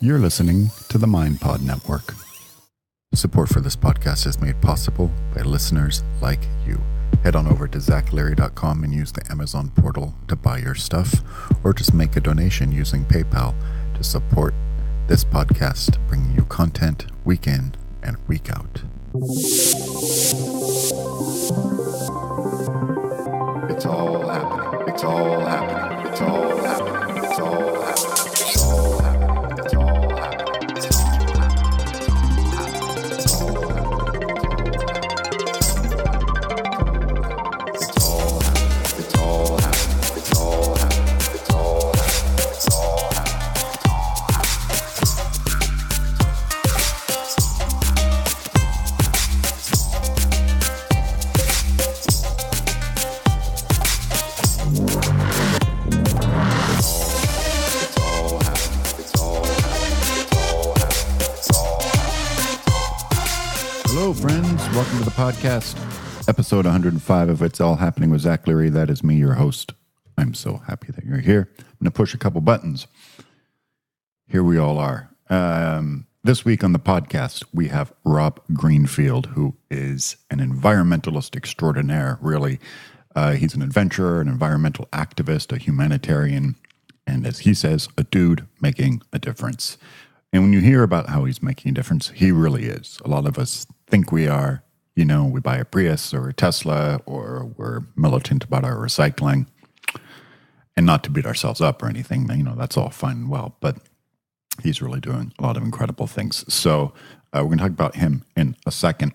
You're listening to the MindPod Network. Support for this podcast is made possible by listeners like you. Head on over to zachlarry.com and use the Amazon portal to buy your stuff, or just make a donation using PayPal to support this podcast, bringing you content week in and week out. It's all happening. It's all happening. It's all happening. It's all happening. It's all happening. It's all happening. It's all Hello, friends. Welcome to the podcast, episode 105 of It's All Happening with Zach Larry. That is me, your host. I'm so happy that you're here. I'm going to push a couple buttons. Here we all are. This week on the podcast, we have Rob Greenfield, who is an environmentalist extraordinaire, really. He's an adventurer, an environmental activist, a humanitarian, and as he says, a dude making a difference. And when you hear about how he's making a difference, he really is. A lot of us think we are, we buy a Prius or a Tesla, or we're militant about our recycling. And not to beat ourselves up or anything, that's all fine and well, but he's really doing a lot of incredible things. So we're going to talk about him in a second.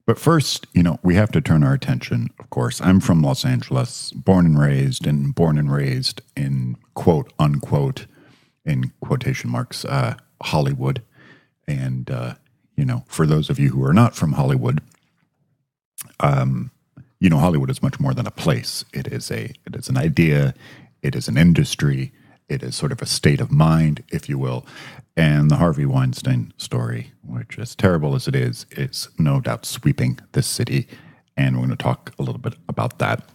But first, we have to turn our attention, of course. I'm from Los Angeles, born and raised in quote unquote, in quotation marks, Hollywood. And, for those of you who are not from Hollywood, Hollywood is much more than a place. It is an idea. It is an industry. It is sort of a state of mind, if you will. And the Harvey Weinstein story, which as terrible as it is no doubt sweeping this city. And we're going to talk a little bit about that.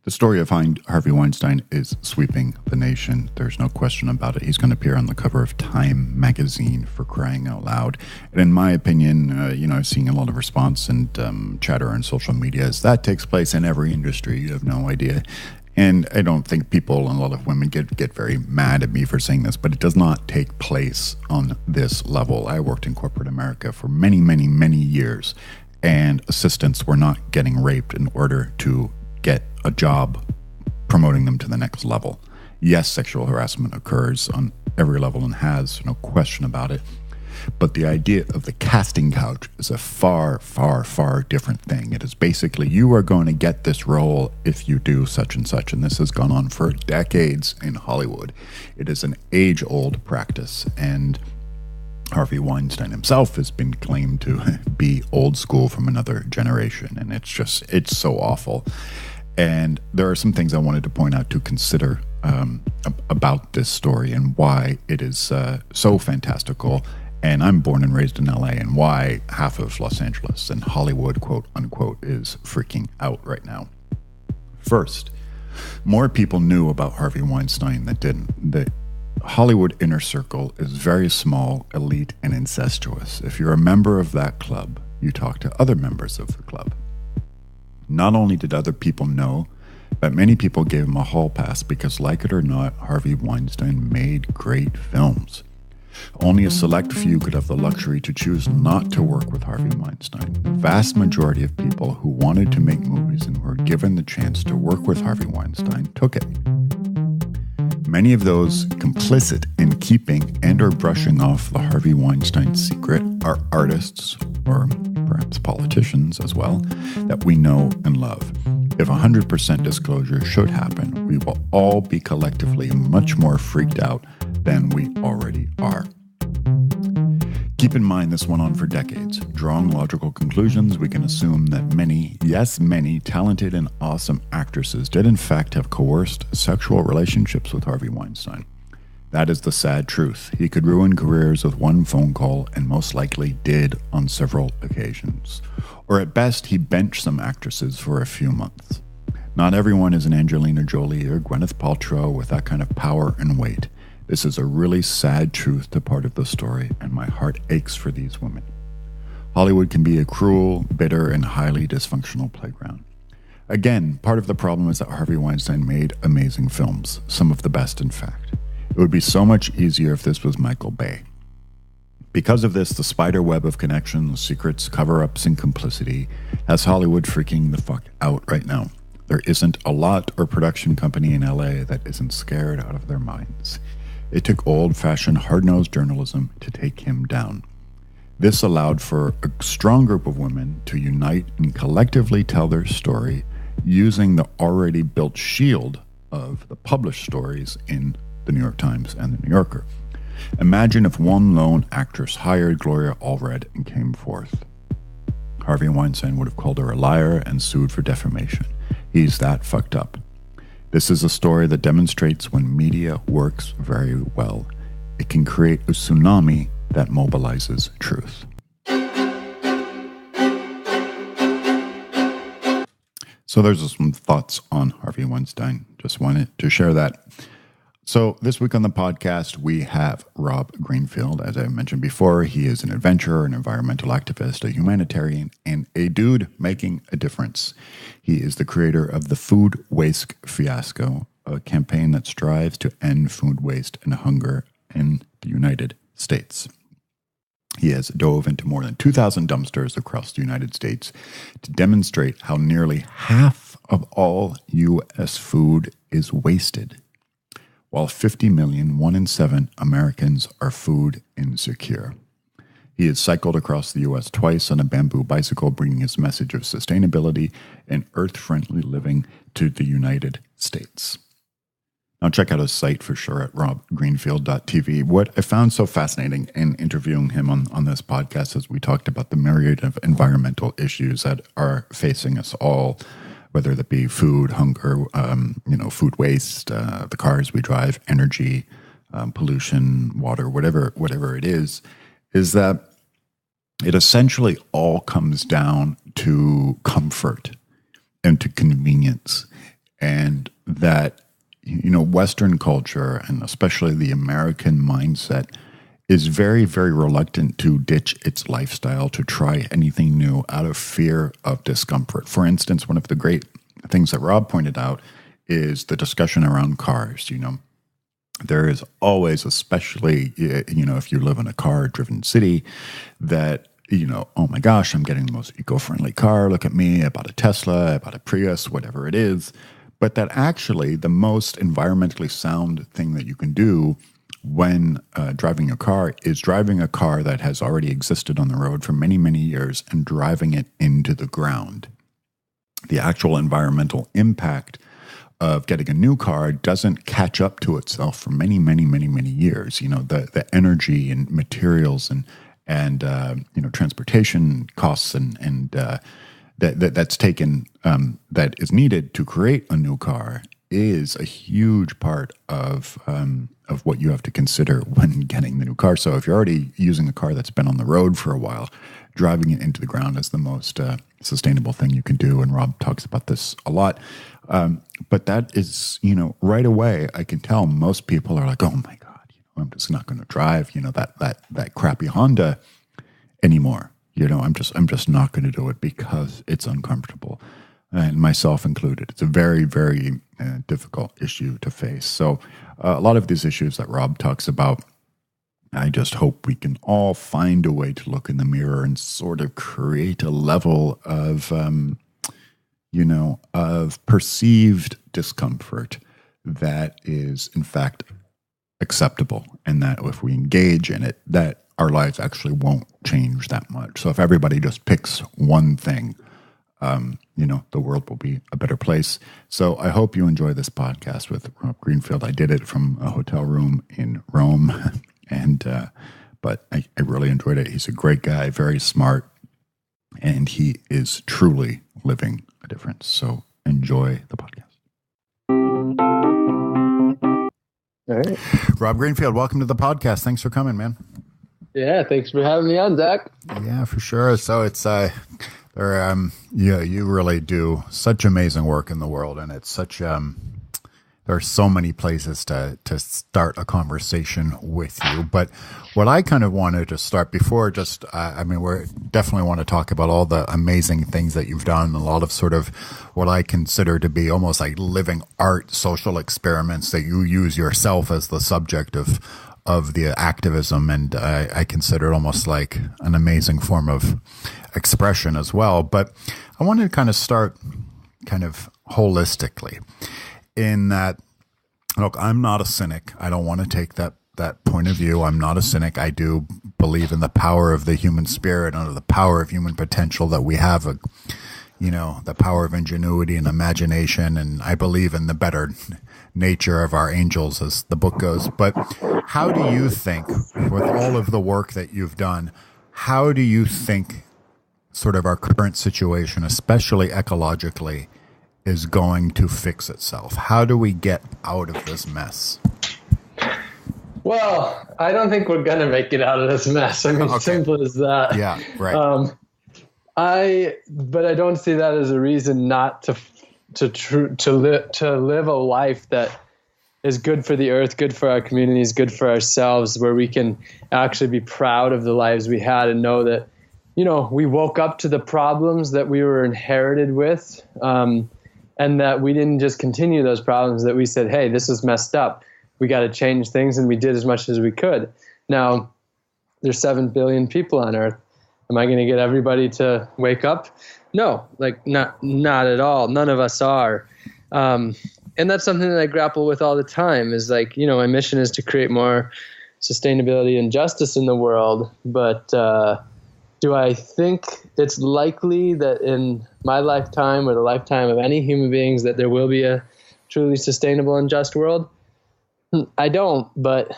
The story of Harvey Weinstein is sweeping the nation. There's no question about it. He's going to appear on the cover of Time magazine, for crying out loud. And in my opinion, I've seen a lot of response and chatter on social media as that takes place in every industry. You have no idea. And I don't think people, and a lot of women get very mad at me for saying this, but it does not take place on this level. I worked in corporate America for many, many, many years, and assistants were not getting raped in order to get a job promoting them to the next level. Yes, sexual harassment occurs on every level and has, no question about it. But the idea of the casting couch is a far, far, far different thing. It is basically, you are going to get this role if you do such and such. And this has gone on for decades in Hollywood. It is an age-old practice. And Harvey Weinstein himself has been claimed to be old school from another generation. And it's so awful. And there are some things I wanted to point out to consider about this story and why it is so fantastical. And I'm born and raised in LA, and why half of Los Angeles and Hollywood, quote unquote, is freaking out right now. First, more people knew about Harvey Weinstein than didn't. The Hollywood inner circle is very small, elite, and incestuous. If you're a member of that club, you talk to other members of the club. Not only did other people know, but many people gave him a hall pass because, like it or not, Harvey Weinstein made great films. Only a select few could have the luxury to choose not to work with Harvey Weinstein. The vast majority of people who wanted to make movies and were given the chance to work with Harvey Weinstein took it. Many of those complicit in keeping and or brushing off the Harvey Weinstein secret are artists, or perhaps politicians as well, that we know and love. If 100% disclosure should happen, we will all be collectively much more freaked out than we already are. Keep in mind this went on for decades. Drawing logical conclusions, we can assume that many, yes, many talented and awesome actresses did in fact have coerced sexual relationships with Harvey Weinstein. That is the sad truth. He could ruin careers with one phone call, and most likely did on several occasions. Or at best, he benched some actresses for a few months. Not everyone is an Angelina Jolie or Gwyneth Paltrow with that kind of power and weight. This is a really sad truth to part of the story, and my heart aches for these women. Hollywood can be a cruel, bitter, and highly dysfunctional playground. Again, part of the problem is that Harvey Weinstein made amazing films, some of the best, in fact. It would be so much easier if this was Michael Bay. Because of this, the spider web of connections, secrets, cover-ups, and complicity has Hollywood freaking the fuck out right now. There isn't a lot or production company in LA that isn't scared out of their minds. It took old-fashioned, hard-nosed journalism to take him down. This allowed for a strong group of women to unite and collectively tell their story using the already built shield of the published stories in the New York Times and the New Yorker. Imagine if one lone actress hired Gloria Allred and came forth. Harvey Weinstein would have called her a liar and sued for defamation. He's that fucked up. This is a story that demonstrates when media works very well, it can create a tsunami that mobilizes truth. So there's some thoughts on Harvey Weinstein. Just wanted to share that. So this week on the podcast, we have Rob Greenfield. As I mentioned before, he is an adventurer, an environmental activist, a humanitarian, and a dude making a difference. He is the creator of the Food Waste Fiasco, a campaign that strives to end food waste and hunger in the United States. He has dove into more than 2,000 dumpsters across the United States to demonstrate how nearly half of all U.S. food is wasted, while 50 million, 1 in 7 Americans are food insecure. He has cycled across the U.S. twice on a bamboo bicycle, bringing his message of sustainability and earth-friendly living to the United States. Now, check out his site for sure at robgreenfield.tv. What I found so fascinating in interviewing him on this podcast is we talked about the myriad of environmental issues that are facing us all, whether that be food, hunger, food waste, the cars we drive, energy, pollution, water, whatever it is that it essentially all comes down to comfort and to convenience, and that Western culture, and especially the American mindset, is very, very reluctant to ditch its lifestyle to try anything new out of fear of discomfort. For instance, one of the great things that Rob pointed out is the discussion around cars. There is always, especially, if you live in a car-driven city, that, oh my gosh, I'm getting the most eco-friendly car. Look at me. I bought a Tesla. I bought a Prius, whatever it is. But that actually the most environmentally sound thing that you can do when driving a car is driving a car that has already existed on the road for many, many years and driving it into the ground. The actual environmental impact of getting a new car doesn't catch up to itself for many, many, many, many years. The energy and materials and transportation costs and that's taken that is needed to create a new car is a huge part of what you have to consider when getting the new car. So if you're already using a car that's been on the road for a while, driving it into the ground is the most sustainable thing you can do. And Rob talks about this a lot. But that is, right away, I can tell most people are like, oh my God, I'm just not going to drive, that crappy Honda anymore. I'm just not going to do it because it's uncomfortable, and myself included. It's a very, very difficult issue to face. So a lot of these issues that Rob talks about, I just hope we can all find a way to look in the mirror and sort of create a level of, of perceived discomfort that is, in fact, acceptable, and that if we engage in it, that our lives actually won't change that much. So if everybody just picks one thing, the world will be a better place. So I hope you enjoy this podcast with Rob Greenfield. I did it from a hotel room in Rome, but I really enjoyed it. He's a great guy, very smart, and he is truly living a difference. So enjoy the podcast. All right. Rob Greenfield, welcome to the podcast. Thanks for coming, man. Yeah, thanks for having me on, Zach. Yeah, for sure. So it's the Yeah, you really do such amazing work in the world, and it's such there are so many places to start a conversation with you. But what I kind of wanted to start before, just I mean, we definitely want to talk about all the amazing things that you've done, a lot of sort of what I consider to be almost like living art, social experiments that you use yourself as the subject of the activism, and I consider it almost like an amazing form of expression as well. But I wanted to kind of start kind of holistically in that, look, I'm not a cynic. I don't want to take that point of view. I'm not a cynic. I do believe in the power of the human spirit and the power of human potential, that we have the power of ingenuity and imagination. And I believe in the better nature of our angels, as the book goes. But how do you think, with all of the work that you've done, how do you think sort of our current situation, especially ecologically, is going to fix itself? How do we get out of this mess? Well, I don't think we're going to make it out of this mess. I mean, simple as that. Yeah, right. But I don't see that as a reason not to live a life that is good for the earth, good for our communities, good for ourselves, where we can actually be proud of the lives we had and know that, we woke up to the problems that we were inherited with, and that we didn't just continue those problems, that we said, hey, this is messed up. We got to change things, and we did as much as we could. Now, there's 7 billion people on Earth. Am I going to get everybody to wake up? No, not at all. None of us are. And that's something that I grapple with all the time, is my mission is to create more sustainability and justice in the world. But do I think it's likely that in my lifetime or the lifetime of any human beings that there will be a truly sustainable and just world? I don't, but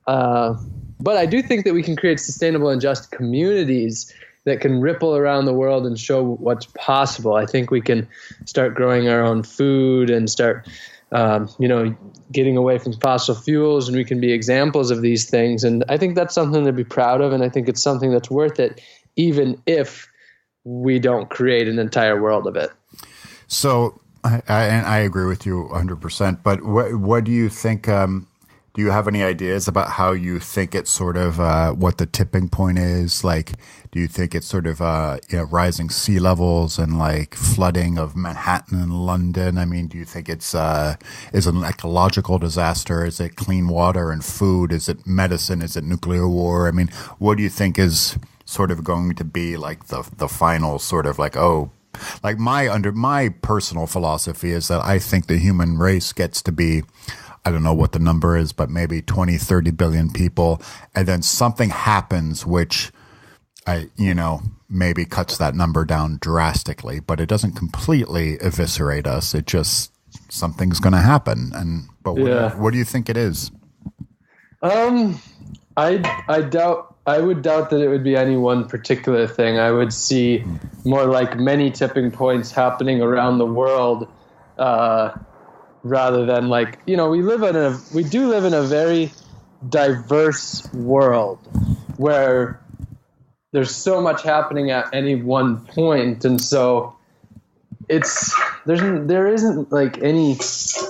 I do think that we can create sustainable and just communities that can ripple around the world and show what's possible. I think we can start growing our own food and start, getting away from fossil fuels, and we can be examples of these things. And I think that's something to be proud of, and I think it's something that's worth it, even if we don't create an entire world of it. So I agree with you 100%. But what do you think? Do you have any ideas about how you think it's sort of what the tipping point is? Like, do you think it's sort of rising sea levels and like flooding of Manhattan and London? I mean, do you think is it an ecological disaster? Is it clean water and food? Is it medicine? Is it nuclear war? I mean, what do you think is sort of going to be like the final sort of like, like my personal philosophy is that I think the human race gets to be, I don't know what the number is, but maybe 20, 30 billion people. And then something happens, which maybe cuts that number down drastically, but it doesn't completely eviscerate us. It just, something's going to happen. What do you think it is? I would doubt that it would be any one particular thing. I would see more like many tipping points happening around the world, rather than we do live in a very diverse world where there's so much happening at any one point. And so there isn't like any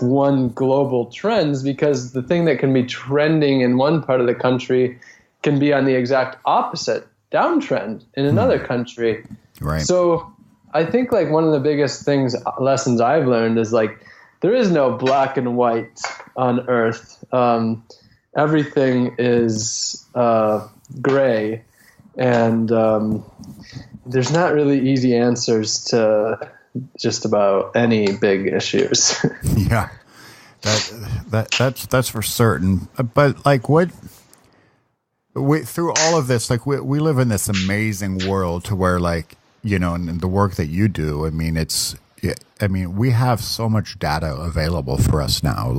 one global trends, because the thing that can be trending in one part of the country can be on the exact opposite downtrend in another country. Right. So I think one of the biggest lessons I've learned is there is no black and white on Earth. Everything is gray, and there's not really easy answers to just about any big issues. Yeah, that's for certain. But through all of this, we live in this amazing world to where and the work that you do, we have so much data available for us now.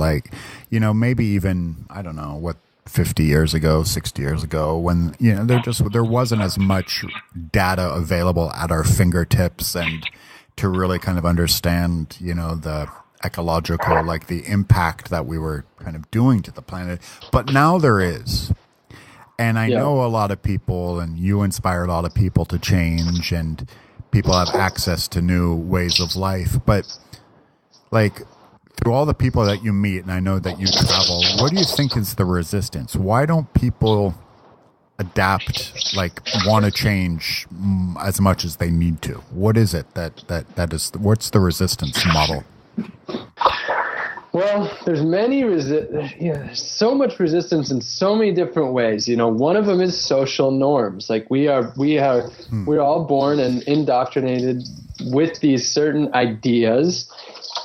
Maybe even, I don't know, 50 years ago, 60 years ago, when, there wasn't as much data available at our fingertips, and to really kind of understand, the ecological, the impact that we were kind of doing to the planet. But now there is. And I know a lot of people, and you inspire a lot of people to change, people have access to new ways of life. But like through all the people that you meet, and I know that you travel, what do you think is the resistance? Why don't people adapt, like want to change as much as they need to? What is it that is, what's the resistance model? Well, there's there's so much resistance in so many different ways. One of them is social norms. Like we're all born and indoctrinated with these certain ideas,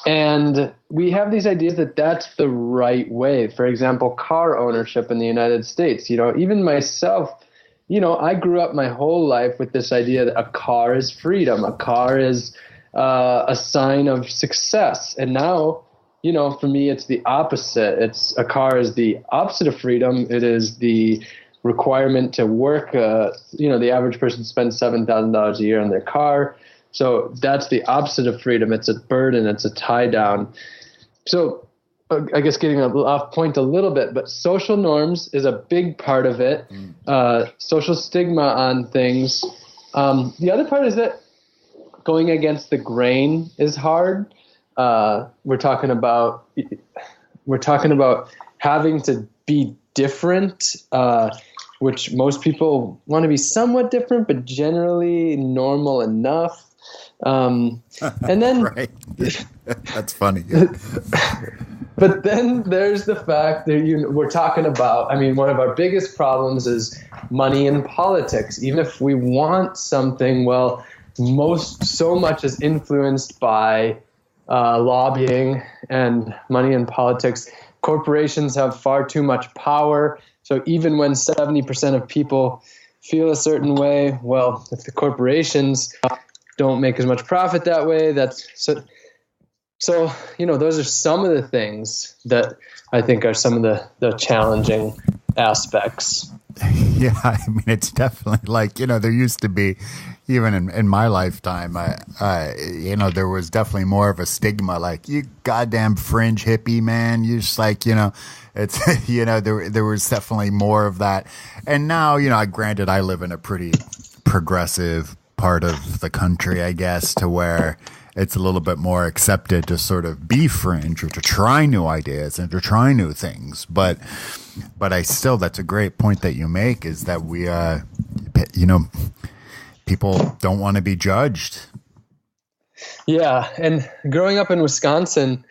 and we have these ideas that that's the right way. For example, car ownership in the United States. Even myself, I grew up my whole life with this idea that a car is freedom, a car is a sign of success, and now, for me, it's the opposite. A car is the opposite of freedom. It is the requirement to work. The average person spends $7,000 a year on their car. So that's the opposite of freedom. It's a burden. It's a tie down. So I guess getting off point a little bit, but social norms is a big part of it. Social stigma on things. The other part is that going against the grain is hard. We're talking about having to be different, which most people want to be somewhat different, but generally normal enough. And then right. That's funny. Yeah. But then there's the fact that we're talking about, one of our biggest problems is money in politics. Even if we want something, well, so much is influenced by lobbying and money in politics. Corporations have far too much power. So even when 70% of people feel a certain way, well, if the corporations don't make as much profit that way, so those are some of the things that I think are some of the challenging aspects. Yeah, it's definitely like, there used to be, even in my lifetime, there was definitely more of a stigma, like, you goddamn fringe hippie, man. You just like, it's, there was definitely more of that. And now, granted, I live in a pretty progressive part of the country, I guess, to where it's a little bit more accepted to sort of be fringe or to try new ideas and to try new things. But I still, that's a great point that you make, is that we, people don't want to be judged. Yeah. And growing up in Wisconsin,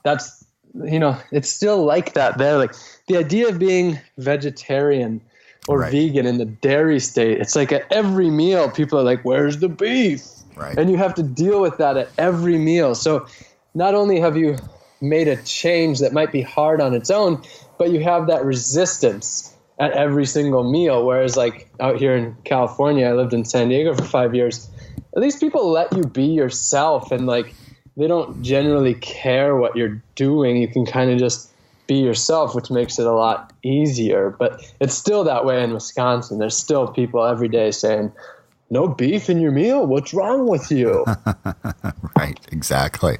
that's, it's still like that there. Like the idea of being vegetarian or vegan in the dairy state, it's like at every meal, people are like, where's the beef? Right. And you have to deal with that at every meal. So not only have you made a change that might be hard on its own, but you have that resistance at every single meal. Whereas like out here in California, I lived in San Diego for 5 years. At least people let you be yourself, and like they don't generally care what you're doing. You can kind of just be yourself, which makes it a lot easier. But it's still that way in Wisconsin. There's still people every day saying, no beef in your meal? What's wrong with you? Right, exactly.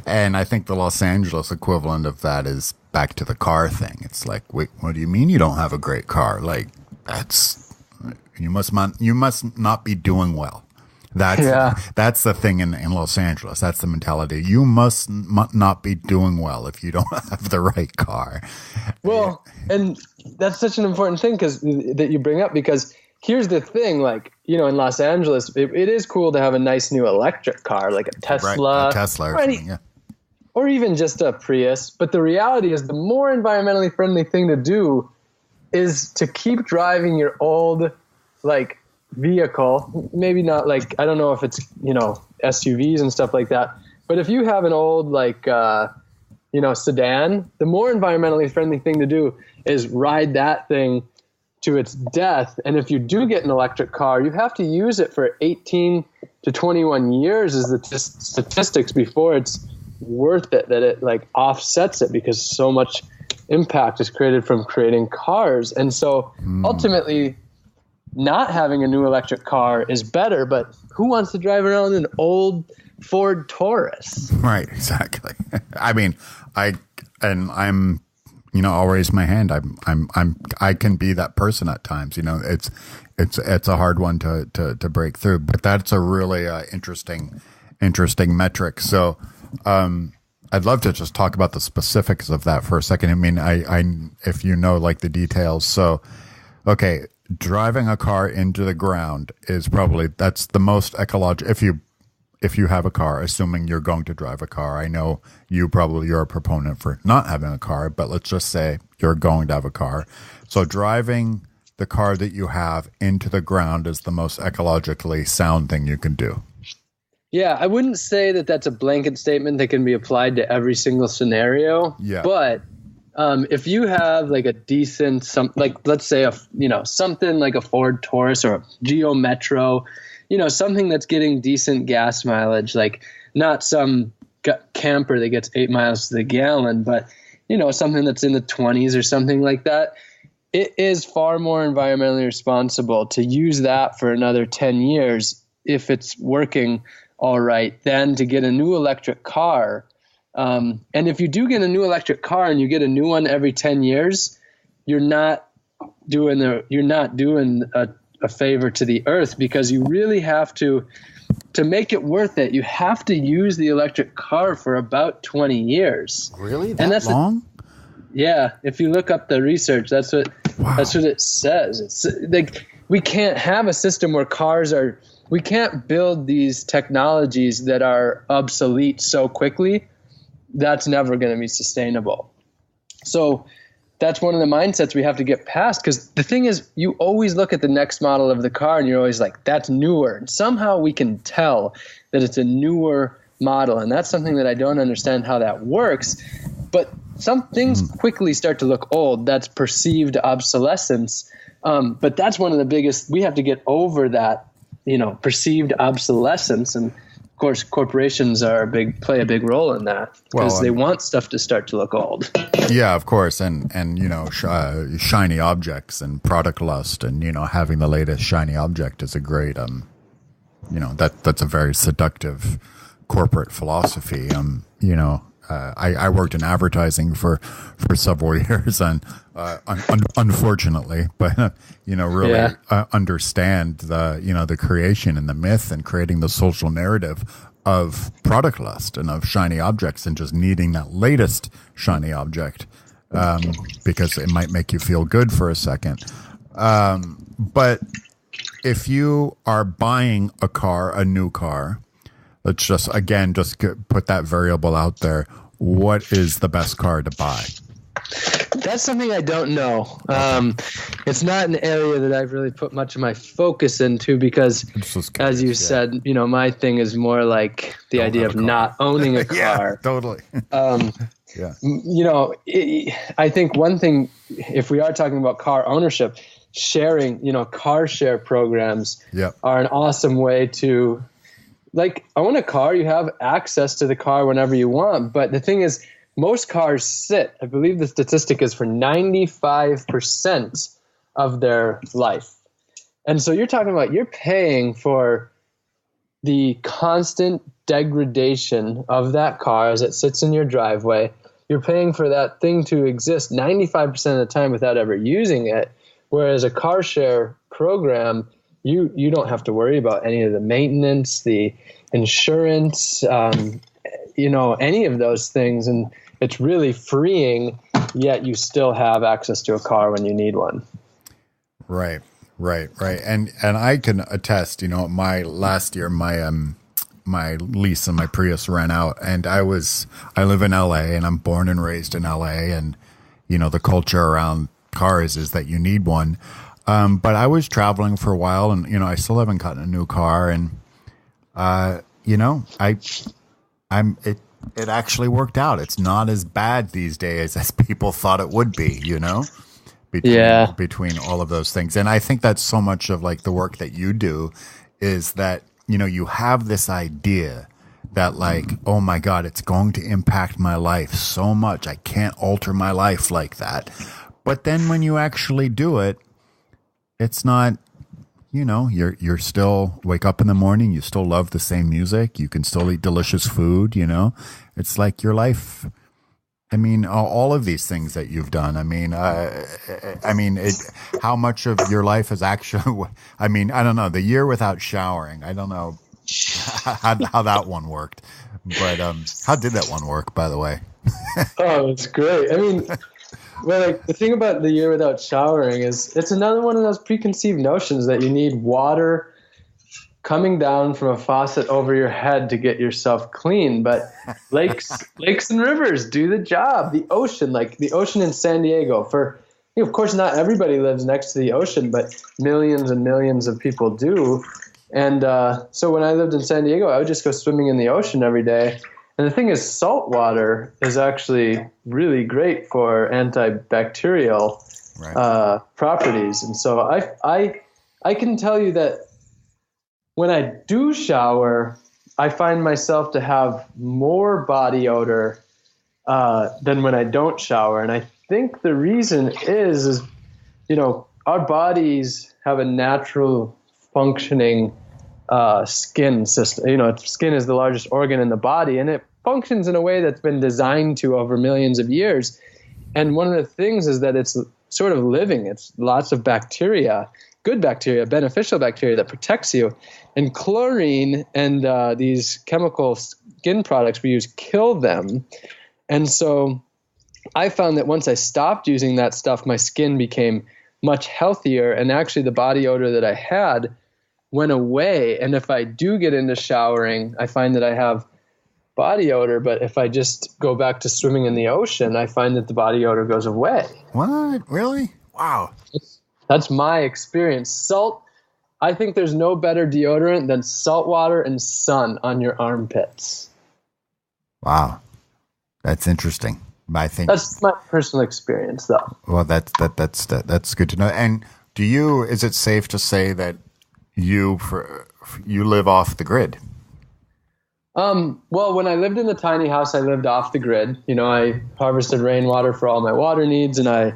And I think the Los Angeles equivalent of that is back to the car thing. It's like, wait, what do you mean you don't have a great car? Like, you must not be doing well. That's the thing in Los Angeles. That's the mentality. You must not be doing well if you don't have the right car. Well, and that's such an important thing that you bring up, because here's the thing, like, in Los Angeles, it is cool to have a nice new electric car, like a Tesla. Right, a Tesla or something, yeah. Or even just a Prius. But the reality is the more environmentally friendly thing to do is to keep driving your old, like, vehicle. Maybe not like, I don't know if it's, SUVs and stuff like that. But if you have an old, like, sedan, the more environmentally friendly thing to do is ride that thing to its death. And if you do get an electric car, you have to use it for 18 to 21 years is the statistics before it's worth it, that it like offsets it, because so much impact is created from creating cars. And so ultimately not having a new electric car is better, but who wants to drive around an old Ford Taurus? Right, exactly. I mean, I'm I'll raise my hand. I can be that person at times. It's a hard one to break through, but that's a really interesting metric. So, I'd love to just talk about the specifics of that for a second. I mean, if like the details. So, okay, driving a car into the ground is that's the most ecological. If you have a car, assuming you're going to drive a car, I know you're a proponent for not having a car, but let's just say you're going to have a car. So driving the car that you have into the ground is the most ecologically sound thing you can do. Yeah, I wouldn't say that that's a blanket statement that can be applied to every single scenario. Yeah. But if you have like a decent, let's say something like a Ford Taurus or a Geo Metro, something that's getting decent gas mileage, like not some camper that gets 8 miles to the gallon, but something that's in the 20s or something like that. It is far more environmentally responsible to use that for another 10 years if it's working all right, than to get a new electric car. And if you do get a new electric car and you get a new one every 10 years, you're not doing a favor to the earth, because you really have to make it worth it. You have to use the electric car for about 20 years. Really? That's long? Yeah. If you look up the research, that's what it says. It's like, we can't have a system where we can't build these technologies that are obsolete so quickly. That's never going to be sustainable. So that's one of the mindsets we have to get past, because the thing is, you always look at the next model of the car and you're always like, that's newer. And somehow we can tell that it's a newer model. And that's something that I don't understand how that works. But some things quickly start to look old. That's perceived obsolescence. But that's one of the biggest, we have to get over that, perceived obsolescence. And of course, corporations play a big role in that, because they want stuff to start to look old. Yeah, of course, and shiny objects and product lust, and having the latest shiny object is a great that's a very seductive corporate philosophy. I worked in advertising for several years, and unfortunately, but really understand the creation and the myth and creating the social narrative of product lust and of shiny objects, and just needing that latest shiny object because it might make you feel good for a second. But if you are buying a new car, let's just put that variable out there. What is the best car to buy? That's something I don't know. It's not an area that I've really put much of my focus into, because, as you said, my thing is more like the idea of not owning a car. Yeah, totally. I think one thing, if we are talking about car ownership, sharing, car share programs are an awesome way to, own a car. You have access to the car whenever you want. But the thing is, most cars sit, I believe the statistic is for 95% of their life. And so you're talking about, you're paying for the constant degradation of that car as it sits in your driveway. You're paying for that thing to exist 95% of the time without ever using it. Whereas a car share program, you don't have to worry about any of the maintenance, the insurance, any of those things. And it's really freeing, yet you still have access to a car when you need one. Right. And I can attest, my last year, my lease on my Prius ran out, and I live in LA, and I'm born and raised in LA, and the culture around cars is that you need one. But I was traveling for a while, and I still haven't gotten a new car, and it actually worked out. It's not as bad these days as people thought it would be, between all of those things. And I think that's so much of the work that you do is that, you have this idea that oh my God, it's going to impact my life so much. I can't alter my life like that. But then when you actually do it, it's not, you're still wake up in the morning. You still love the same music. You can still eat delicious food. It's like your life I mean, all of these things that you've done. How much of your life is actually? I mean, I don't know. The year without showering. I don't know how that one worked, but how did that one work? By the way. Oh, it's great. I mean, well, like the thing about the year without showering is it's another one of those preconceived notions that you need water coming down from a faucet over your head to get yourself clean. But lakes and rivers do the job. The ocean, like the ocean in San Diego, of course, not everybody lives next to the ocean, but millions and millions of people do. And so when I lived in San Diego, I would just go swimming in the ocean every day. And the thing is, salt water is actually really great for antibacterial properties. And so I can tell you that when I do shower, I find myself to have more body odor than when I don't shower. And I think the reason is our bodies have a natural functioning skin system. Skin is the largest organ in the body, and it functions in a way that's been designed to over millions of years. And one of the things is that it's sort of living. It's lots of bacteria, good bacteria, beneficial bacteria that protects you. And chlorine and these chemical skin products we use kill them. And so I found that once I stopped using that stuff, my skin became much healthier. And actually the body odor that I had went away. And if I do get into showering, I find that I have body odor. But if I just go back to swimming in the ocean, I find that the body odor goes away. What? Really? Wow. That's my experience. Salt, I think there's no better deodorant than salt water and sun on your armpits. Wow. That's interesting. I think that's my personal experience, though. Well, that's good to know. And is it safe to say that you live off the grid? Well, when I lived in the tiny house, I lived off the grid. I harvested rainwater for all my water needs, and I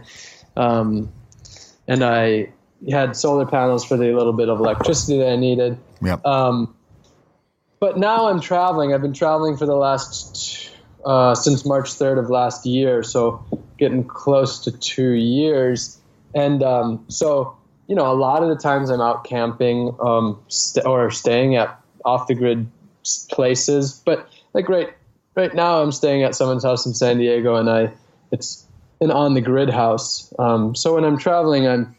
had solar panels for the little bit of electricity that I needed. Yep. But now I'm traveling. I've been traveling for the last since March 3rd of last year, so getting close to 2 years. And so a lot of the times I'm out camping or staying at off-the-grid places. But like right now I'm staying at someone's house in San Diego, and it's an on-the-grid house. So when I'm traveling, I'm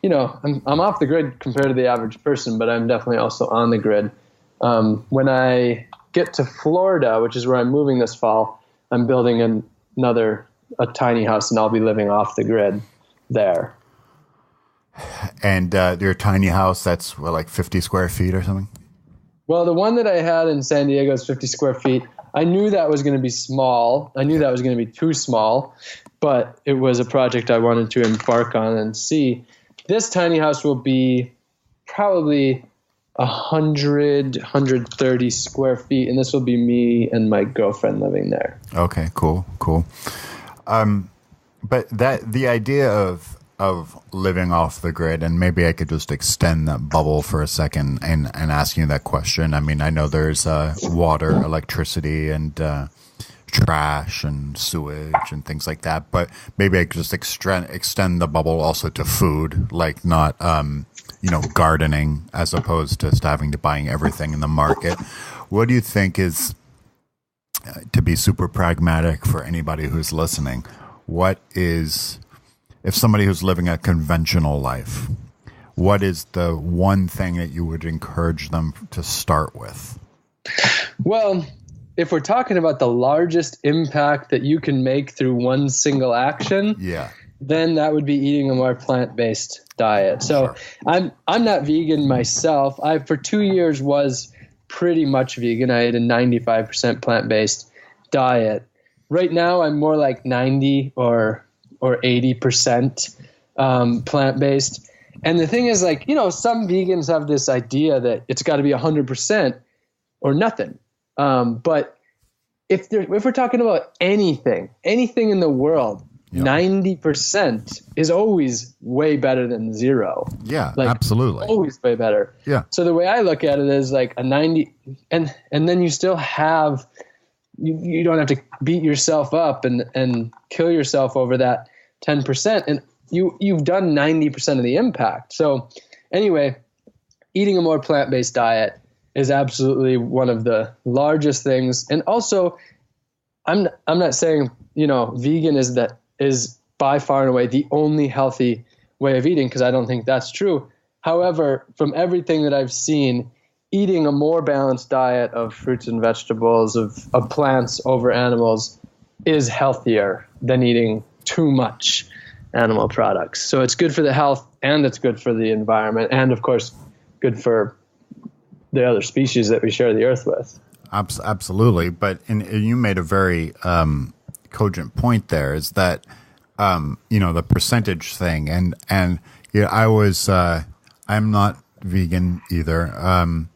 off the grid compared to the average person, but I'm definitely also on the grid. When I get to Florida, which is where I'm moving this fall, I'm building a tiny house, and I'll be living off the grid there. And your tiny house, that's like 50 square feet or something? Well, the one that I had in San Diego is 50 square feet. I knew that was going to be small. I knew that was going to be too small, but it was a project I wanted to embark on and see. This tiny house will be probably 130 square feet, and this will be me and my girlfriend living there. Okay, cool. But the idea of living off the grid, and maybe I could just extend that bubble for a second and ask you that question. I mean, I know there's water, electricity, and trash and sewage and things like that, but maybe I could just extend the bubble also to food, like not gardening, as opposed to just having to buying everything in the market. What do you think is, to be super pragmatic for anybody who's listening, what is, if somebody who's living a conventional life, what is the one thing that you would encourage them to start with? Well, if we're talking about the largest impact that you can make through one single action, then that would be eating a more plant-based diet. So sure. I'm not vegan myself. I, for 2 years, was pretty much vegan. I ate a 95% plant-based diet. Right now, I'm more like 90 or 80% plant-based. And the thing is, some vegans have this idea that it's got to be 100% or nothing. But if we're talking about anything in the world, 90% is always way better than zero. Yeah, absolutely. Always way better. Yeah. So the way I look at it is like a 90, and then you still have you don't have to beat yourself up and kill yourself over that 10%. And you've done 90% of the impact. So anyway, eating a more plant-based diet is absolutely one of the largest things. And also, I'm not saying, vegan is by far and away the only healthy way of eating, because I don't think that's true. However, from everything that I've seen, eating a more balanced diet of fruits and vegetables, of plants over animals, is healthier than eating too much animal products. So it's good for the health, and it's good for the environment, and of course, good for the other species that we share the earth with. Absolutely. But you made a very cogent point there, is that, the percentage thing. And I'm not vegan either.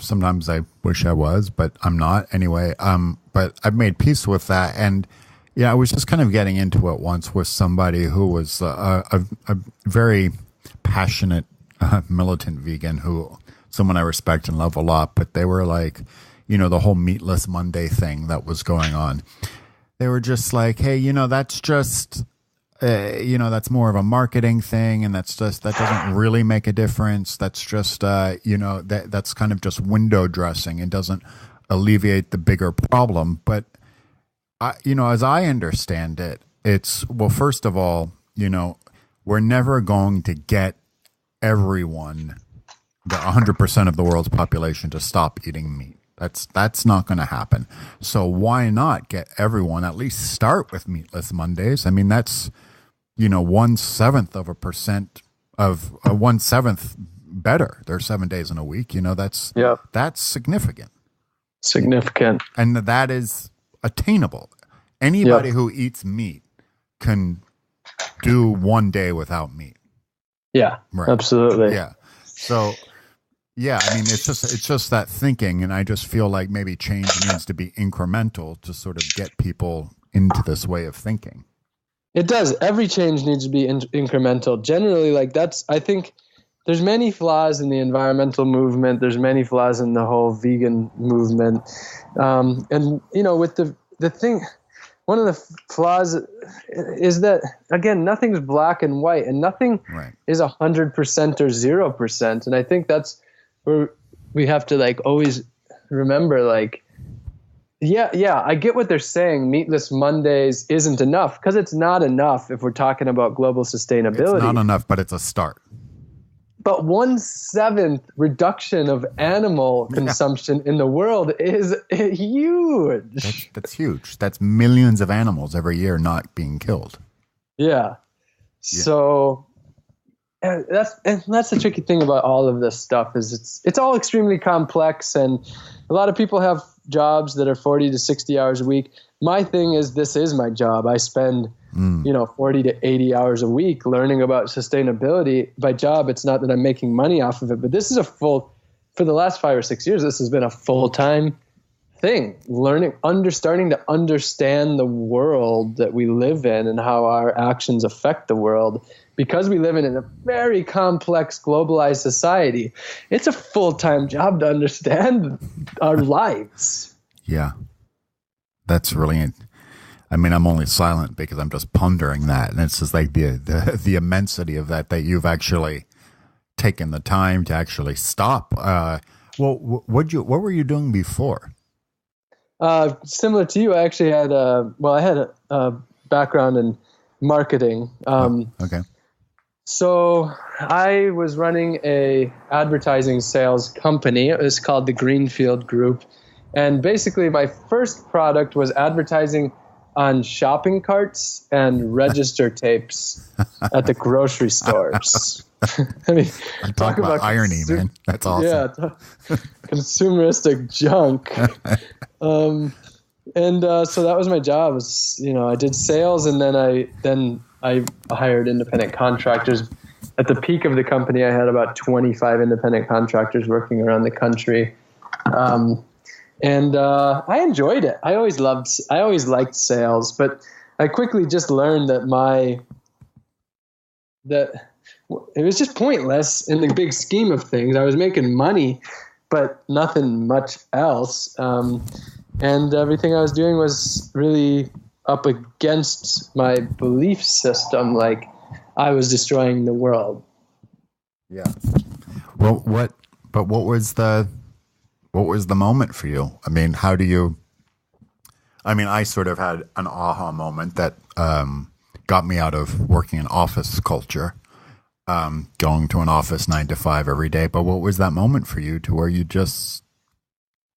Sometimes I wish I was, but I'm not anyway. But I've made peace with that. And I was just kind of getting into it once with somebody who was a very passionate, militant vegan, someone I respect and love a lot, but they were like, the whole Meatless Monday thing that was going on. They were just like, hey, that's just, that's more of a marketing thing, and that doesn't really make a difference. That's just, that's kind of just window dressing and doesn't alleviate the bigger problem. But, as I understand it, it's, well, first of all, we're never going to get everyone, the 100% of the world's population, to stop eating meat. That's not going to happen. So why not get everyone, at least start with Meatless Mondays? I mean, that's, 1/7% of 1/7 better. There's 7 days in a week. That's significant. Significant. And that is attainable. Anybody who eats meat can do 1 day without meat. Yeah, right. Absolutely. Yeah. So, I mean, it's just that thinking, and I just feel like maybe change needs to be incremental to sort of get people into this way of thinking. It does. Every change needs to be incremental. Generally, I think there's many flaws in the environmental movement. There's many flaws in the whole vegan movement. And, with the thing, one of the flaws is that, again, nothing's black and white, and nothing is 100% or 0%. And I think that's where we have to always remember, I get what they're saying. Meatless Mondays isn't enough, because it's not enough if we're talking about global sustainability. It's not enough, but it's a start. But 1/7 reduction of animal consumption in the world is huge. That's huge. That's millions of animals every year not being killed. Yeah. So that's the tricky thing about all of this stuff, is it's all extremely complex, and a lot of people have jobs that are 40 to 60 hours a week. My thing is, this is my job. I spend 40 to 80 hours a week learning about sustainability. By job, it's not that I'm making money off of it, but this is for the last 5 or 6 years, this has been a full-time thing, starting to understand the world that we live in and how our actions affect the world, because we live in a very complex, globalized society. It's a full-time job to understand our lives. Yeah, that's really. I mean, I'm only silent because I'm just pondering that, and it's just like the immensity of that you've actually taken the time to actually stop. What were you doing before? Similar to you, I actually had a background in marketing. Okay. So I was running a advertising sales company. It was called the Greenfield Group. And basically my first product was advertising on shopping carts and register tapes at the grocery stores. I mean, talk about irony, man. That's awesome. Yeah, consumeristic junk. So that was my job. I did sales, and then I hired independent contractors. At the peak of the company, I had about 25 independent contractors working around the country. And I enjoyed it. I always liked sales, but I quickly just learned that it was just pointless in the big scheme of things. I was making money, but nothing much else. and everything I was doing was really up against my belief system. Like I was destroying the world. Yeah. Well, what was the moment for you? I mean, I sort of had an aha moment that got me out of working in office culture, going to an office 9 to 5 every day. But what was that moment for you to where you just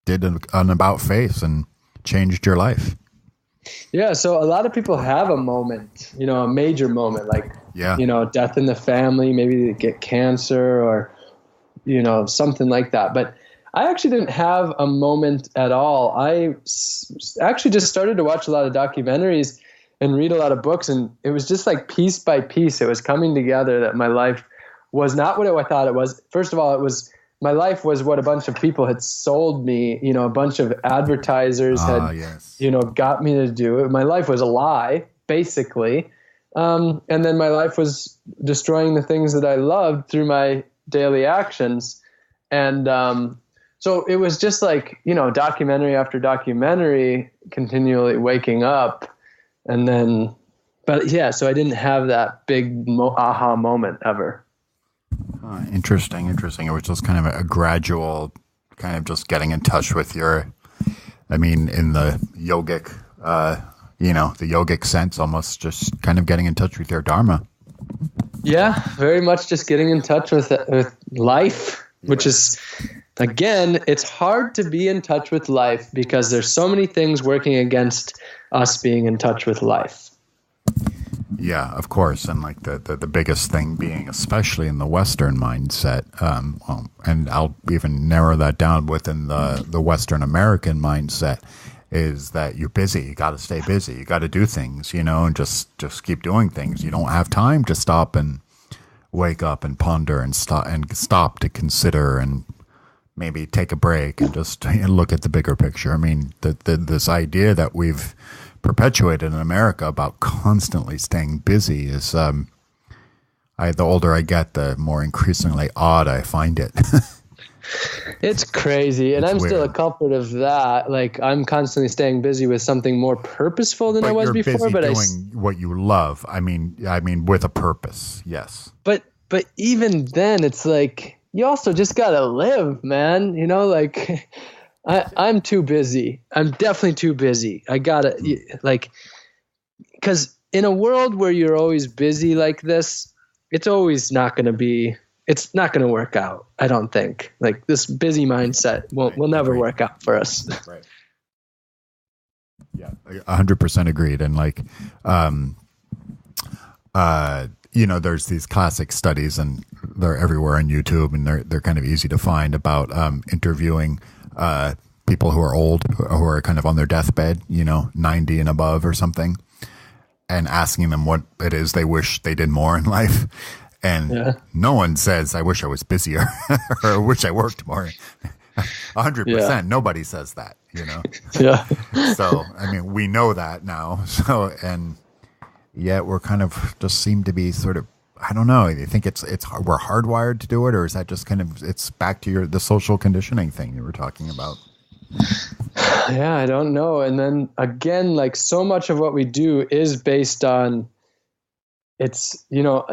did an about face and changed your life? Yeah, so a lot of people have a moment, a major moment, like, death in the family, maybe they get cancer or, something like that. But I actually didn't have a moment at all. I actually just started to watch a lot of documentaries and read a lot of books, and it was just like piece by piece, it was coming together that my life was not what I thought it was. First of all, my life was what a bunch of people had sold me. A bunch of advertisers had, got me to do it. My life was a lie, basically. And then my life was destroying the things that I loved through my daily actions. And so it was just like, documentary after documentary, continually waking up. And then, so I didn't have that big aha moment ever. Interesting. It was just kind of a gradual, kind of just getting in touch with in the yogic, the yogic sense, almost just kind of getting in touch with your dharma. Yeah, very much just getting in touch with life, which is, again, it's hard to be in touch with life because there's so many things working against us being in touch with life. Yeah, of course. And like the biggest thing being, especially in the Western mindset, and I'll even narrow that down within the Western American mindset, is that you're busy. You got to stay busy. You got to do things, and just keep doing things. You don't have time to stop and wake up and ponder and stop to consider and maybe take a break and just look at the bigger picture. I mean, this idea that we've perpetuated in America about constantly staying busy is, the older I get, the more increasingly odd I find it. It's crazy. And I'm weird. Still a culprit of that. Like I'm constantly staying busy with something more purposeful than I was before. Busy but doing what you love. I mean, with a purpose. Yes. But even then it's like, you also just got to live, man. I'm too busy. I'm definitely too busy. I gotta because in a world where you're always busy like this, it's always not going to work out. I don't think like this busy mindset will never work out for us. Right. Yeah. 100% agreed. And there's these classic studies and they're everywhere on YouTube and they're kind of easy to find about, interviewing, people who are old, who are kind of on their deathbed, 90 and above or something, and asking them what it is they wish they did more in life. And no one says, I wish I was busier or I wish I worked more. 100%. Nobody says that, Yeah. So, we know that now. So, and yet we're kind of just seem to be sort of, I don't know. You think we're hardwired to do it, or is that just kind of, it's back to the social conditioning thing you were talking about? Yeah, I don't know. And then again, like so much of what we do is based on,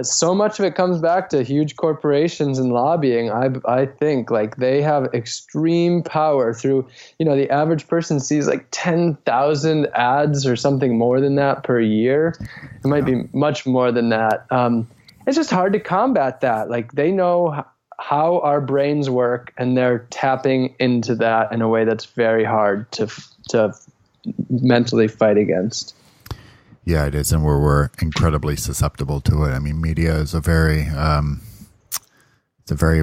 so much of it comes back to huge corporations and lobbying. I think like they have extreme power through, the average person sees like 10,000 ads or something more than that per year. It might be much more than that. It's just hard to combat that. Like they know how our brains work and they're tapping into that in a way that's very hard to mentally fight against. Yeah, it is. And we're incredibly susceptible to it. I mean, media is a very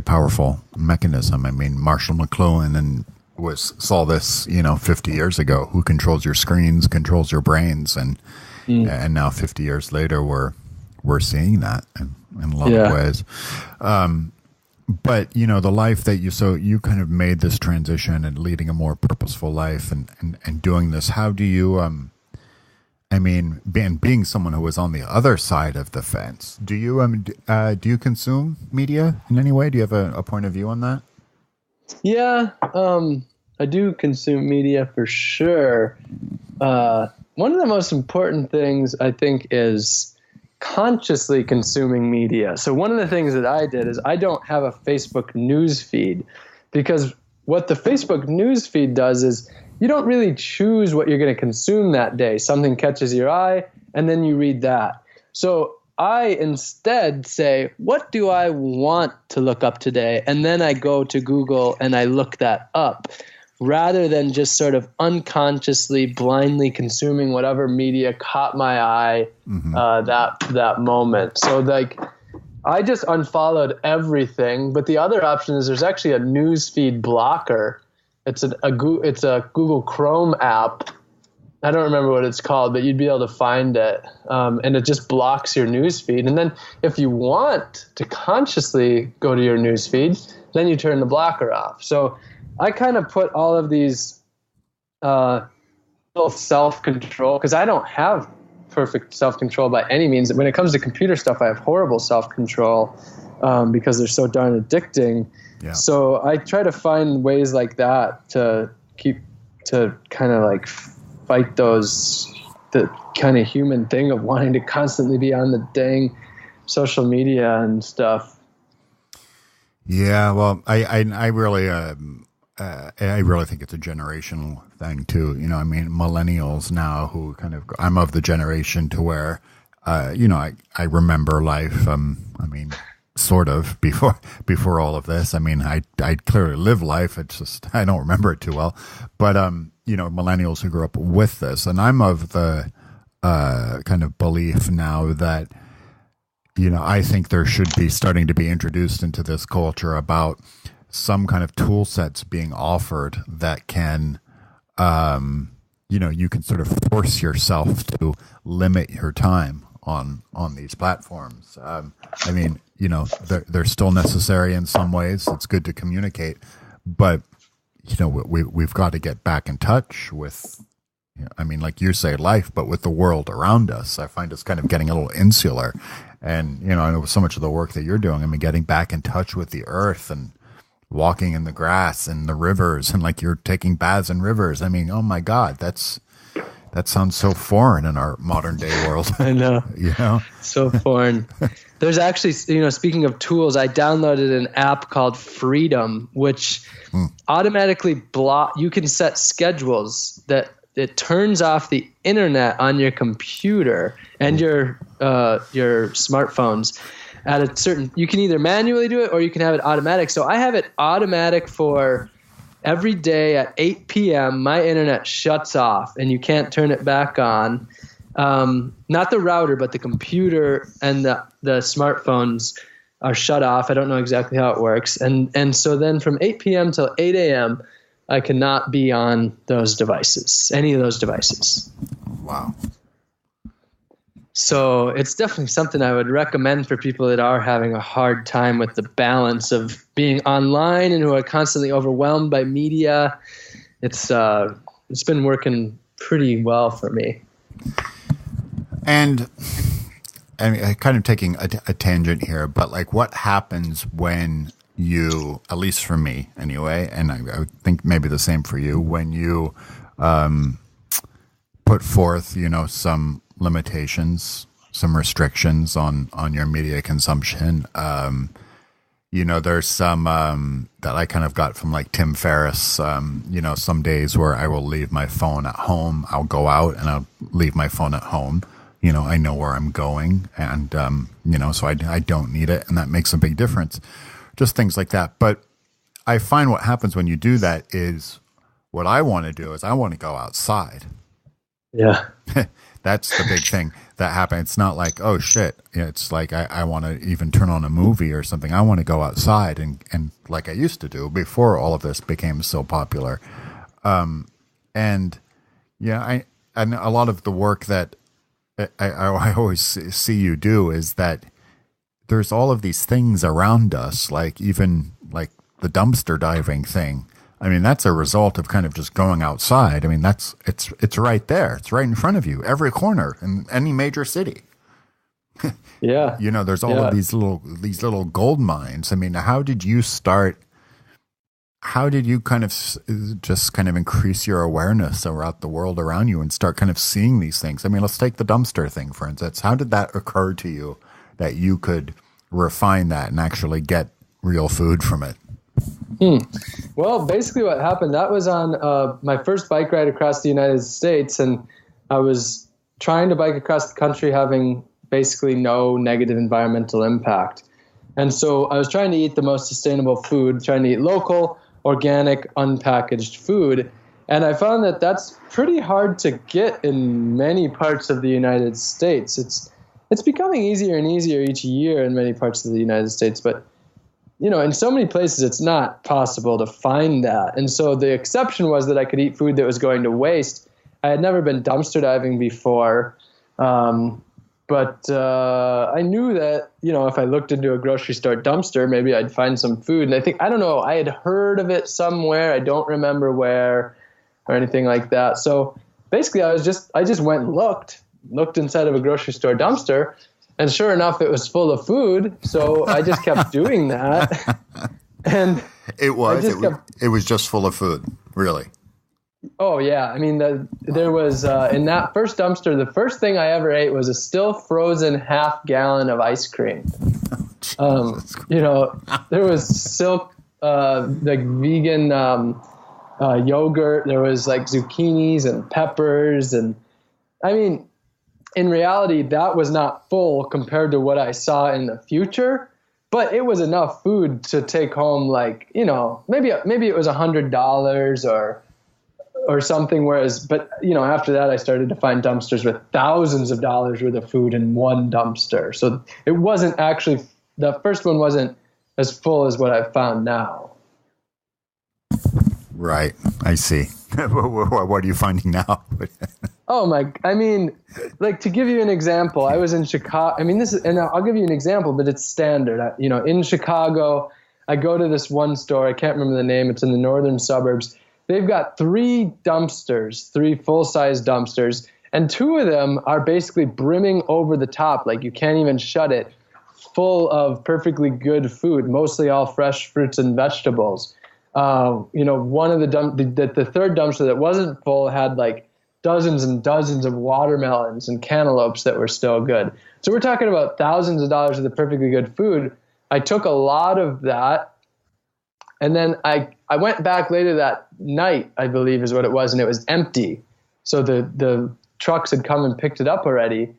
powerful mechanism. I mean, Marshall McLuhan saw this, 50 years ago. Who controls your screens controls your brains. And now 50 years later, we're seeing that in a lot of ways. But, the life that you kind of made this transition and leading a more purposeful life and doing this, how do you, being someone who was on the other side of the fence, do you consume media in any way? Do you have a point of view on that? Yeah. I do consume media for sure. One of the most important things I think is consciously consuming media. So one of the things that I did is I don't have a Facebook news feed, because what the Facebook news feed does is you don't really choose what you're going to consume that day. Something catches your eye, and then you read that. So I instead say, what do I want to look up today? And then I go to Google and I look that up, rather than just sort of unconsciously, blindly consuming whatever media caught my eye that moment. So like, I just unfollowed everything. But the other option is there's actually a newsfeed blocker. It's a Google Chrome app. I don't remember what it's called, but you'd be able to find it. And it just blocks your newsfeed. And then if you want to consciously go to your newsfeed, then you turn the blocker off. So I kind of put all of these little self-control, because I don't have perfect self-control by any means. When it comes to computer stuff, I have horrible self-control because they're so darn addicting. Yeah. So I try to find ways like that to kind of like fight the kind of human thing of wanting to constantly be on the dang social media and stuff. Yeah, well, I really think it's a generational thing too. You know, I mean, millennials now who I'm of the generation to where, I remember life. I mean, sort of before all of this. I mean, I clearly live life. It's just, I don't remember it too well, but, millennials who grew up with this, and I'm of the, kind of belief now that, I think there should be starting to be introduced into this culture about some kind of tool sets being offered that can, you can sort of force yourself to limit your time on these platforms. I mean, they're still necessary in some ways. It's good to communicate, but we've got to get back in touch with, I mean, like you say, life, but with the world around us. I find it's kind of getting a little insular, and I know so much of the work that you're doing. I mean, getting back in touch with the earth and walking in the grass and the rivers, and like you're taking baths in rivers. I mean, oh my God, that sounds so foreign in our modern day world. I know. So foreign. There's actually, speaking of tools, I downloaded an app called Freedom, which automatically you can set schedules that it turns off the internet on your computer and your smartphones at a certain, you can either manually do it or you can have it automatic. So I have it automatic for every day at 8 p.m. my internet shuts off and you can't turn it back on. Not the router, but the computer and the smartphones are shut off. I don't know exactly how it works. And so then from 8 p.m. till 8 a.m., I cannot be on those devices, any of those devices. Wow. So it's definitely something I would recommend for people that are having a hard time with the balance of being online and who are constantly overwhelmed by media. It's been working pretty well for me. And I mean, kind of taking a tangent here, but like what happens when you, at least for me anyway, and I would think maybe the same for you, when you put forth, some limitations, some restrictions on your media consumption. There's some that I kind of got from like Tim Ferriss, some days where I will leave my phone at home. I'll go out and I'll leave my phone at home. I know where I'm going and, so I don't need it. And that makes a big difference. Just things like that. But I find what happens when you do that is what I want to do is I want to go outside. Yeah. That's the big thing that happens. It's not like, oh shit. It's like, I want to even turn on a movie or something. I want to go outside and like I used to do before all of this became so popular. And a lot of the work that I always see you do is that there's all of these things around us, like even like the dumpster diving thing. I mean, that's a result of kind of just going outside. I mean, it's right there. It's right in front of you, every corner in any major city. Yeah. There's all of these little gold mines. I mean, how did you start? how did you kind of just kind of increase your awareness around the world around you and start kind of seeing these things? I mean, let's take the dumpster thing, for instance. How did that occur to you that you could refine that and actually get real food from it? Well, basically what happened, that was on my first bike ride across the United States, and I was trying to bike across the country having basically no negative environmental impact. And so I was trying to eat the most sustainable food, trying to eat local, organic, unpackaged food. And I found that that's pretty hard to get in many parts of the United States. It's becoming easier and easier each year in many parts of the United States, but in so many places it's not possible to find that. And so the exception was that I could eat food that was going to waste. I had never been dumpster diving before, but I knew that, if I looked into a grocery store dumpster, maybe I'd find some food. And I don't know, I had heard of it somewhere. I don't remember where or anything like that. So basically I just went and looked inside of a grocery store dumpster, and sure enough, it was full of food. So I just kept doing that. And it was just full of food, really. Oh, yeah. I mean, there was, in that first dumpster, the first thing I ever ate was a still frozen half-gallon of ice cream. There was silk, vegan yogurt. There was zucchinis and peppers. And I mean, in reality, that was not full compared to what I saw in the future. But it was enough food to take home, maybe it was $100 or something. But after that, I started to find dumpsters with thousands of dollars worth of food in one dumpster. So it wasn't actually, the first one wasn't as full as what I've found now. Right. I see. What are you finding now? To give you an example, I was in Chicago. And I'll give you an example, but it's standard. In Chicago, I go to this one store. I can't remember the name. It's in the northern suburbs. They've got 3 full-size dumpsters, and 2 of them are basically brimming over the top, you can't even shut it, full of perfectly good food, mostly all fresh fruits and vegetables. One of the third dumpster that wasn't full had dozens and dozens of watermelons and cantaloupes that were still good. So we're talking about thousands of dollars of the perfectly good food. I took a lot of that. And then I went back later that night, I believe is what it was, and it was empty. So the trucks had come and picked it up already.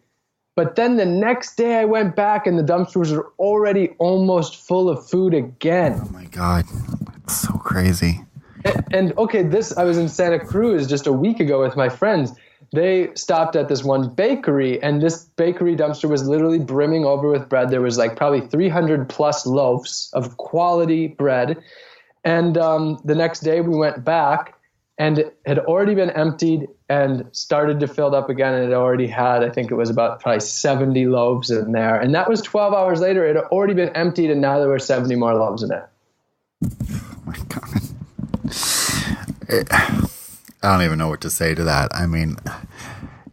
But then the next day I went back and the dumpsters were already almost full of food again. Oh my God, it's so crazy. And I was in Santa Cruz just a week ago with my friends. They stopped at this one bakery, and this bakery dumpster was literally brimming over with bread. There was probably 300 plus loaves of quality bread. And the next day we went back, and it had already been emptied and started to fill up again. And it already had, I think it was about probably 70 loaves in there. And that was 12 hours later. It had already been emptied, and now there were 70 more loaves in it. Oh my God. I don't even know what to say to that. I mean,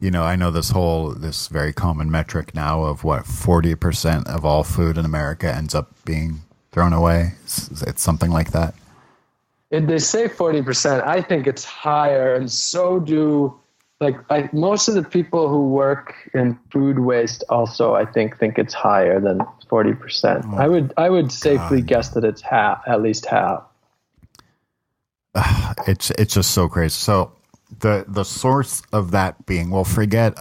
I know this very common metric now of 40% of all food in America ends up being thrown away. It's something like that. They say 40%. I think it's higher, and so do most of the people who work in food waste also, I think it's higher than 40%. Oh, I would safely guess that it's at least half. It's just so crazy. So the source of that being, forget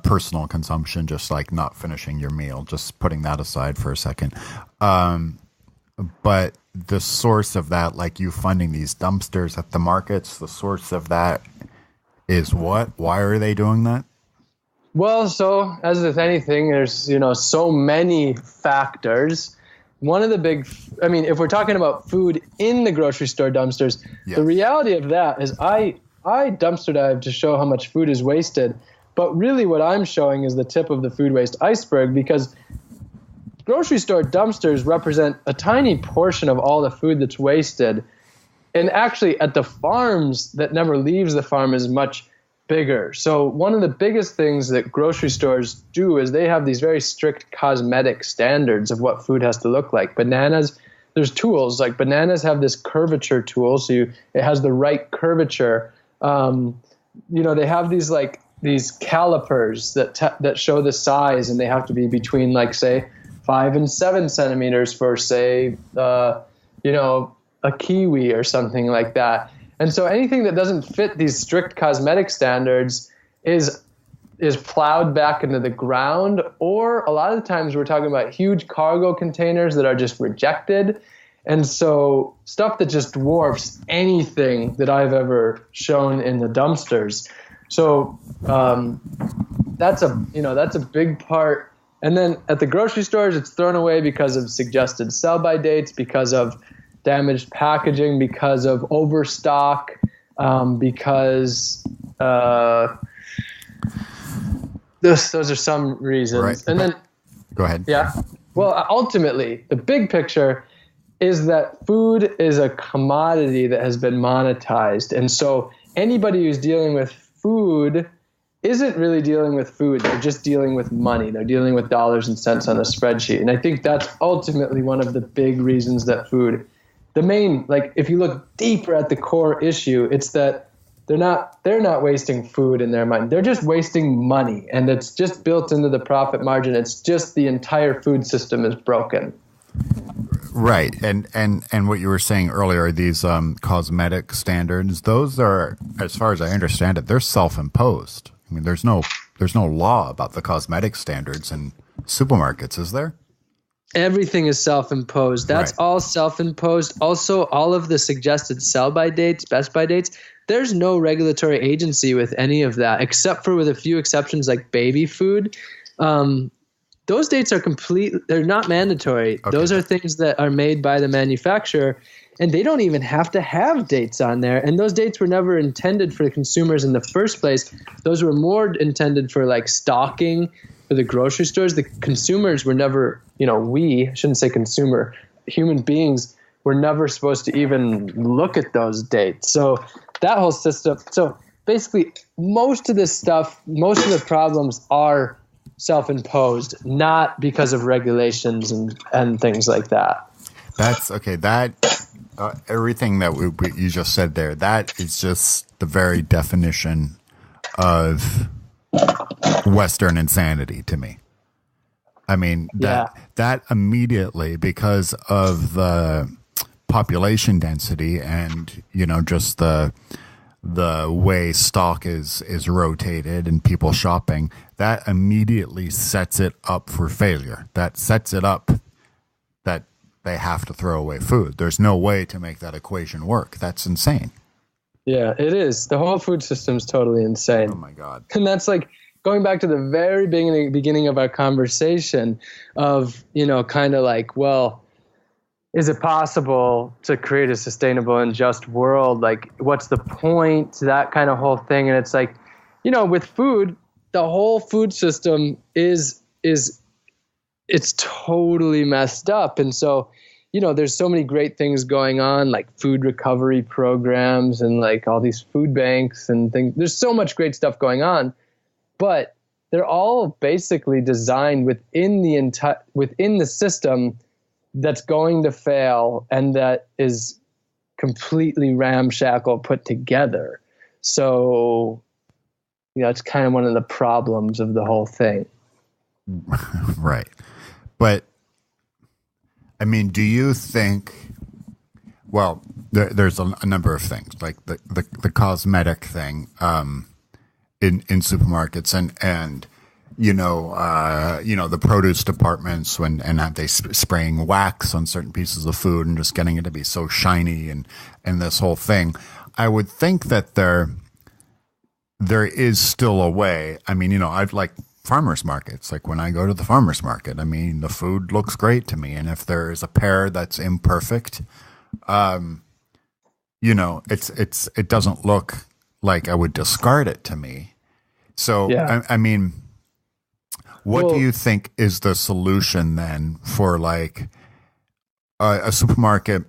personal consumption, just not finishing your meal, just putting that aside for a second. But the source of that, you finding these dumpsters at the markets, the source of that is what? Why are they doing that? Well, so as with anything, there's, so many factors. One of the big, if we're talking about food in the grocery store dumpsters, yes. The reality of that is I dumpster dive to show how much food is wasted. But really what I'm showing is the tip of the food waste iceberg, because grocery store dumpsters represent a tiny portion of all the food that's wasted. And actually at the farms that never leaves the farm is much bigger. So one of the biggest things that grocery stores do is they have these very strict cosmetic standards of what food has to look like. Bananas there's tools like bananas have this curvature tool. So it has the right curvature. They have these calipers that show the size, and they have to be between like, say, 5 and 7 centimeters for, say, a kiwi or something like that. And so anything that doesn't fit these strict cosmetic standards is plowed back into the ground, or a lot of the times we're talking about huge cargo containers that are just rejected. And so stuff that just dwarfs anything that I've ever shown in the dumpsters. So that's a big part. And then at the grocery stores, it's thrown away because of suggested sell-by dates, because of damaged packaging, because of overstock, because those are some reasons. Right. And then go ahead. Yeah. Well, ultimately, the big picture is that food is a commodity that has been monetized. And so anybody who's dealing with food isn't really dealing with food. They're just dealing with money. They're dealing with dollars and cents on a spreadsheet. And I think that's ultimately one of the big reasons that food, if you look deeper at the core issue, it's that they're not wasting food in their mind. They're just wasting money, and it's just built into the profit margin. It's just the entire food system is broken. Right. And what you were saying earlier, these cosmetic standards, those are, as far as I understand it, they're self-imposed. I mean, there's no law about the cosmetic standards in supermarkets, is there? Everything is self-imposed. That's right. All self-imposed. Also, all of the suggested sell-by dates, best-by dates, there's no regulatory agency with any of that, except for with a few exceptions like baby food. Those dates are they're not mandatory. Okay. Those are things that are made by the manufacturer, and they don't even have to have dates on there. And those dates were never intended for consumers in the first place. Those were more intended for like stocking for the grocery stores. The consumers were never, I shouldn't say consumer, human beings were never supposed to even look at those dates. So that whole system. So basically, most of the problems are self-imposed, not because of regulations and things like that. That's okay. Everything that you just said there, that is just the very definition of Western insanity to me. I mean, that immediately, because of the population density and, just the way stock is rotated and people shopping, that immediately sets it up for failure. That sets it up that they have to throw away food. There's no way to make that equation work. That's insane. Yeah, it is. The whole food system is totally insane. Oh my God. And that's like going back to the very beginning of our conversation of, kind of like, well, is it possible to create a sustainable and just world? Like, what's the point? That kind of whole thing. And it's like, with food, the whole food system it's totally messed up. And so, there's so many great things going on, like food recovery programs and like all these food banks and things. There's so much great stuff going on, but they're all basically designed within the system that's going to fail and that is completely ramshackle put together. So, it's kind of one of the problems of the whole thing. Right. But, I mean, do you think, well, there's a number of things, like the cosmetic thing in supermarkets and the produce departments and they spraying wax on certain pieces of food and just getting it to be so shiny and this whole thing. I would think that there is still a way. I mean, I've like farmers markets. Like when I go to the farmers market, I mean, the food looks great to me. And if there is a pear that's imperfect, it doesn't look like I would discard it to me. So, yeah. I mean, what do you think is the solution then for like a supermarket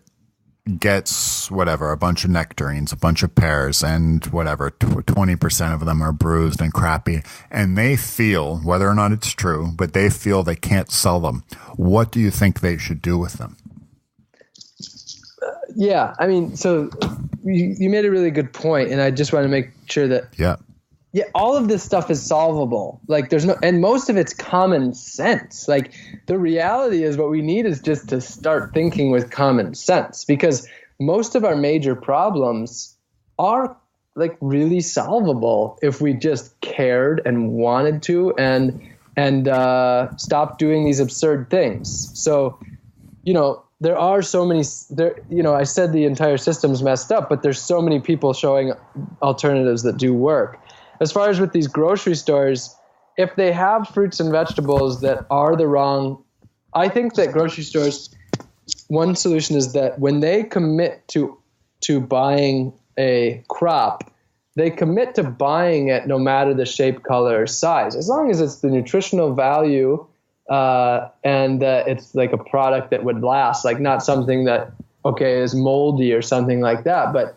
gets whatever, a bunch of nectarines, a bunch of pears, and whatever, 20% of them are bruised and crappy, and they feel, whether or not it's true, but they feel they can't sell them. What do you think they should do with them? Yeah, I mean, so you made a really good point, and I just want to make sure that all of this stuff is solvable. Like and most of it's common sense. Like the reality is what we need is just to start thinking with common sense, because most of our major problems are like really solvable if we just cared and wanted to and stop doing these absurd things. So, there are so many I said the entire system's messed up, but there's so many people showing alternatives that do work. As far as with these grocery stores, if they have fruits and vegetables that are the wrong, I think that grocery stores, one solution is that when they commit to buying a crop, they commit to buying it no matter the shape, color, or size, as long as it's the nutritional value and it's like a product that would last, like not something that, is moldy or something like that, but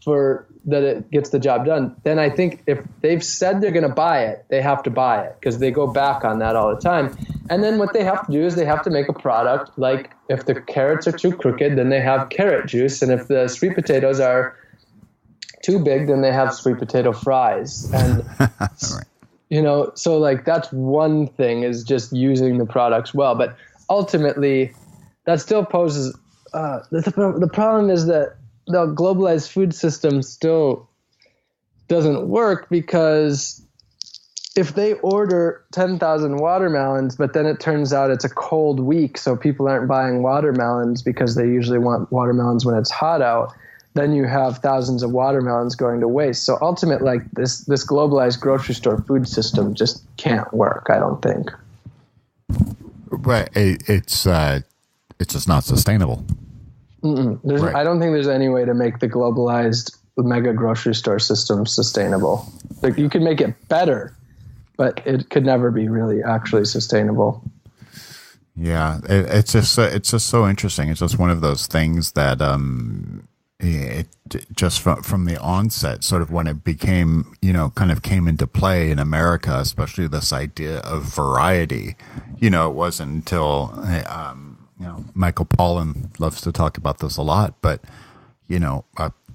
for that it gets the job done. Then I think if they've said they're going to buy it, they have to buy it, because they go back on that all the time. And then what they have to do is they have to make a product, like if the carrots are too crooked, then they have carrot juice. And if the sweet potatoes are too big, then they have sweet potato fries. And right. So like that's one thing, is just using the products well. But ultimately, that still poses the problem is that the globalized food system still doesn't work, because if they order 10,000 watermelons, but then it turns out it's a cold week, so people aren't buying watermelons because they usually want watermelons when it's hot out, then you have thousands of watermelons going to waste. So ultimately, like this globalized grocery store food system just can't work, I don't think. Right. It's just not sustainable. Right. I don't think there's any way to make the globalized mega grocery store system sustainable. Like you can make it better, but it could never be really actually sustainable. Yeah, it's just so interesting. It's just one of those things that it just from the onset, sort of when it became, kind of came into play in America, especially this idea of variety. It wasn't until Michael Pollan loves to talk about this a lot, but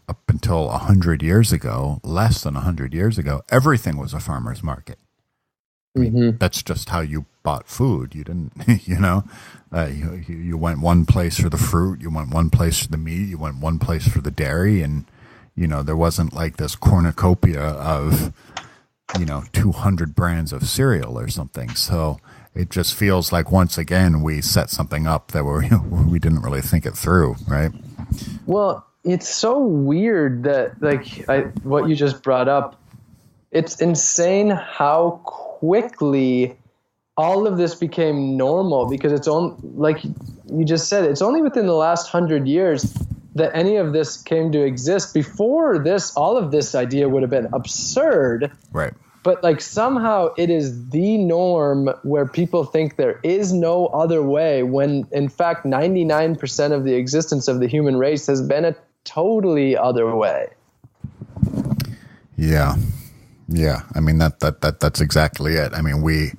up until 100 years ago, less than 100 years ago, everything was a farmer's market. I mean, that's just how you bought food. You didn't, you went one place for the fruit, you went one place for the meat, you went one place for the dairy, and there wasn't like this cornucopia of 200 brands of cereal or something. So it just feels like once again we set something up that we didn't really think it through, right? Well, it's so weird that what you just brought up. It's insane how quickly all of this became normal, because it's like you just said, it's only within the last 100 years that any of this came to exist. Before this, all of this idea would have been absurd. Right. But like somehow it is the norm where people think there is no other way, when in fact 99% of the existence of the human race has been a totally other way. Yeah. I mean that's exactly it. I mean the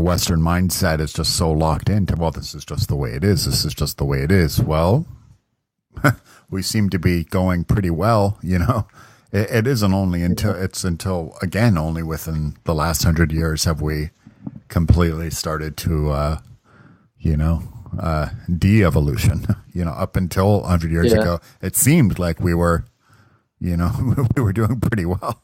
Western mindset is just so locked into, well, this is just the way it is. This is just the way it is. Well, we seem to be going pretty well, It isn't only until again, only within the last 100 years have we completely started to, de-evolution. Up until 100 years ago, it seemed like we were, we were doing pretty well.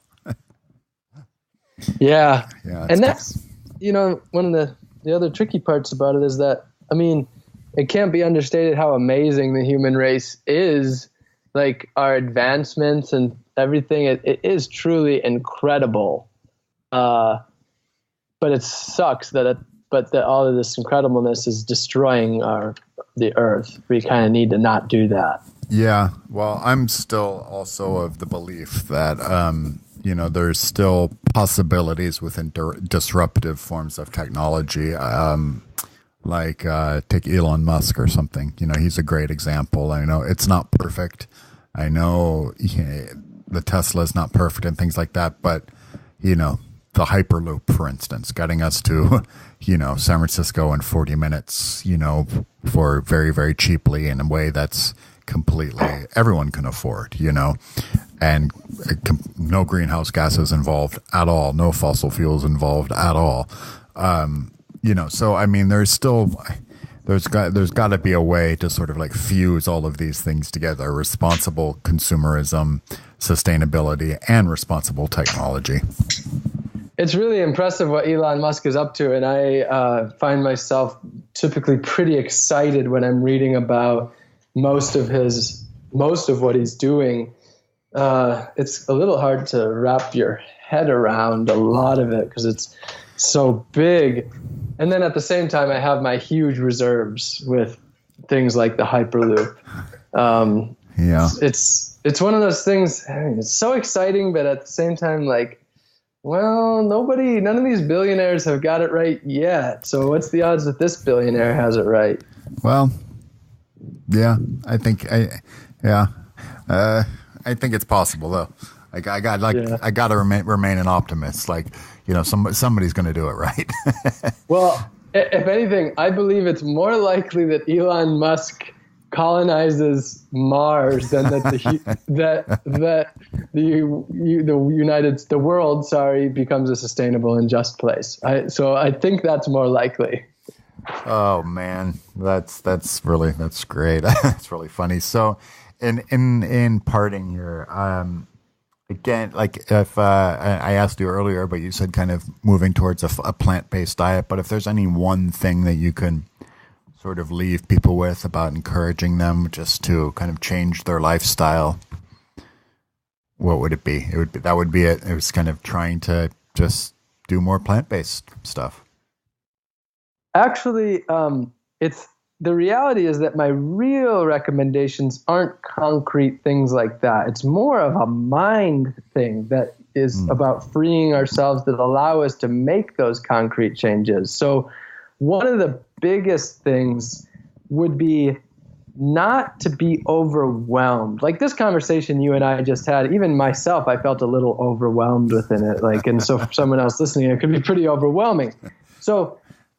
Yeah. And that's, one of the other tricky parts about it is that, I mean, it can't be understated how amazing the human race is, like our advancements and everything. It is truly incredible. But it sucks that all of this incredibleness is destroying the earth. We kind of need to not do that. Yeah. Well, I'm still also of the belief that, there's still possibilities within disruptive forms of technology. Take Elon Musk or something. He's a great example. I know it's not perfect. I know the Tesla is not perfect and things like that, but the Hyperloop, for instance, getting us to, San Francisco in 40 minutes, for very, very cheaply in a way that's completely everyone can afford, and no greenhouse gases involved at all, no fossil fuels involved at all. So I mean, there's got to be a way to sort of like fuse all of these things together: responsible consumerism, sustainability, and responsible technology. It's really impressive what Elon Musk is up to, and I find myself typically pretty excited when I'm reading about most of what he's doing. It's a little hard to wrap your head around a lot of it because it's so big. And then at the same time, I have my huge reserves with things like the Hyperloop. It's one of those things. I mean, it's so exciting, but at the same time, like, well, none of these billionaires have got it right yet. So what's the odds that this billionaire has it right? Well, yeah, I think it's possible though. Like I got to remain an optimist. Like, somebody's going to do it right. Well, if anything, I believe it's more likely that Elon Musk colonizes Mars than that the world becomes a sustainable and just place. So I think that's more likely. Oh man, that's great. That's really funny. So in parting here, again, like if I asked you earlier, but you said kind of moving towards a plant-based diet. But if there's any one thing that you can sort of leave people with about encouraging them just to kind of change their lifestyle, what would it be? That would be it. It was kind of trying to just do more plant-based stuff. Actually, the reality is that my real recommendations aren't concrete things like that. It's more of a mind thing that is about freeing ourselves that allow us to make those concrete changes. So one of the biggest things would be not to be overwhelmed. Like this conversation you and I just had, even myself, I felt a little overwhelmed within it. Like, and so for someone else listening, it could be pretty overwhelming.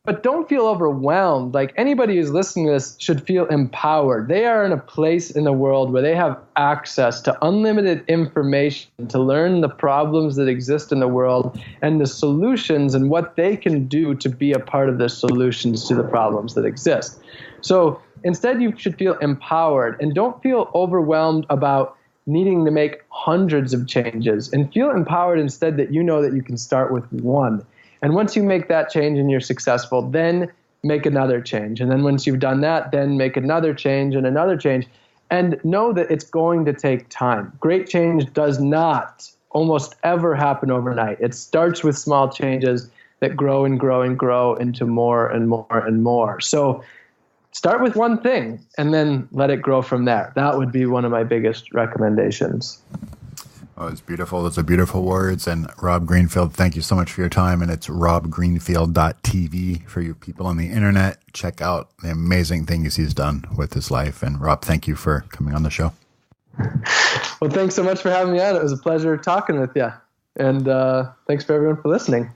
But don't feel overwhelmed. Like anybody who's listening to this should feel empowered. They are in a place in the world where they have access to unlimited information to learn the problems that exist in the world and the solutions and what they can do to be a part of the solutions to the problems that exist. So instead, you should feel empowered and don't feel overwhelmed about needing to make hundreds of changes, and feel empowered instead that you know that you can start with one. And once you make that change and you're successful, then make another change. And then once you've done that, then make another change and another change. And know that it's going to take time. Great change does not almost ever happen overnight. It starts with small changes that grow and grow and grow into more and more and more. So start with one thing and then let it grow from there. That would be one of my biggest recommendations. Oh, it's beautiful. Those are beautiful words. And Rob Greenfield, thank you so much for your time. And it's robgreenfield.tv for you people on the internet. Check out the amazing things he's done with his life. And Rob, thank you for coming on the show. Well, thanks so much for having me on. It was a pleasure talking with you. And thanks for everyone for listening.